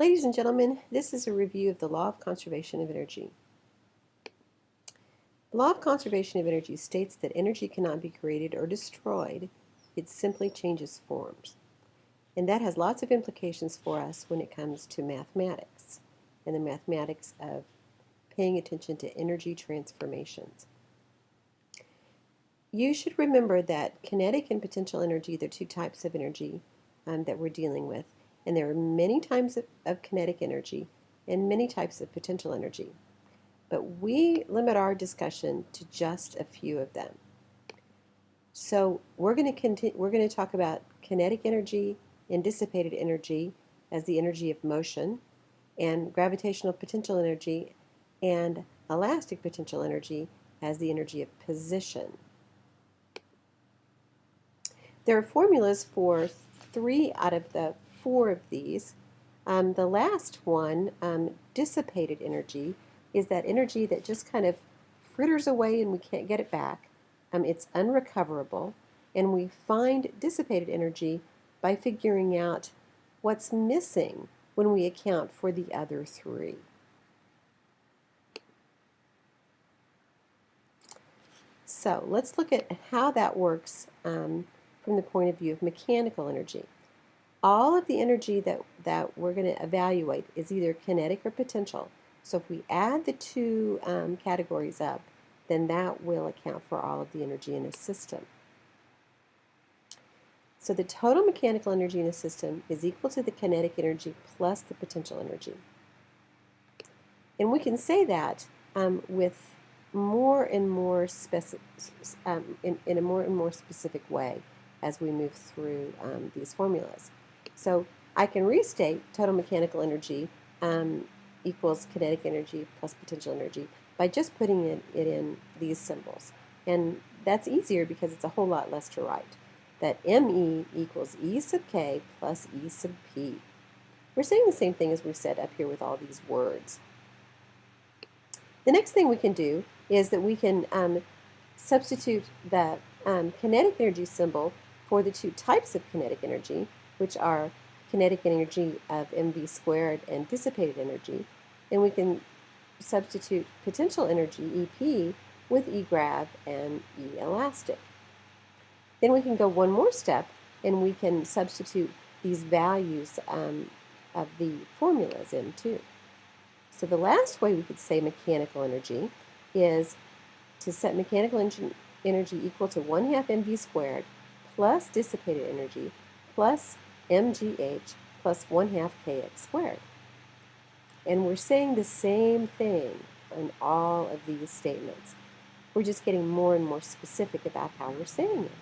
Ladies and gentlemen, this is a review of the law of conservation of energy. The law of conservation of energy states that energy cannot be created or destroyed, it simply changes forms. And that has lots of implications for us when it comes to mathematics and the mathematics of paying attention to energy transformations. You should remember that kinetic and potential energy, they're two types of energy that we're dealing with. And there are many types of kinetic energy and many types of potential energy. But we limit our discussion to just a few of them. So we're going to talk about kinetic energy and dissipated energy as the energy of motion, and gravitational potential energy and elastic potential energy as the energy of position. There are formulas for 3 out of the 4 of these. The last one, dissipated energy, is that energy that just kind of fritters away and we can't get it back. It's unrecoverable, and we find dissipated energy by figuring out what's missing when we account for the other 3. So let's look at how that works from the point of view of mechanical energy. All of the energy that we're going to evaluate is either kinetic or potential. So if we add the two categories up, then that will account for all of the energy in a system. So the total mechanical energy in a system is equal to the kinetic energy plus the potential energy. And we can say that with more and more in a more and more specific way as we move through these formulas. So I can restate total mechanical energy equals kinetic energy plus potential energy by just putting it in these symbols. And that's easier because it's a whole lot less to write. That ME equals E sub K plus E sub P. We're saying the same thing as we said up here with all these words. The next thing we can do is that we can substitute the kinetic energy symbol for the two types of kinetic energy, which are kinetic energy of mv squared and dissipated energy, and we can substitute potential energy, EP, with E grav and E elastic. Then we can go one more step and we can substitute these values of the formulas in too. So the last way we could say mechanical energy is to set mechanical energy equal to 1/2 mv squared plus dissipated energy plus mgh plus 1/2 kx squared. And we're saying the same thing in all of these statements. We're just getting more and more specific about how we're saying it.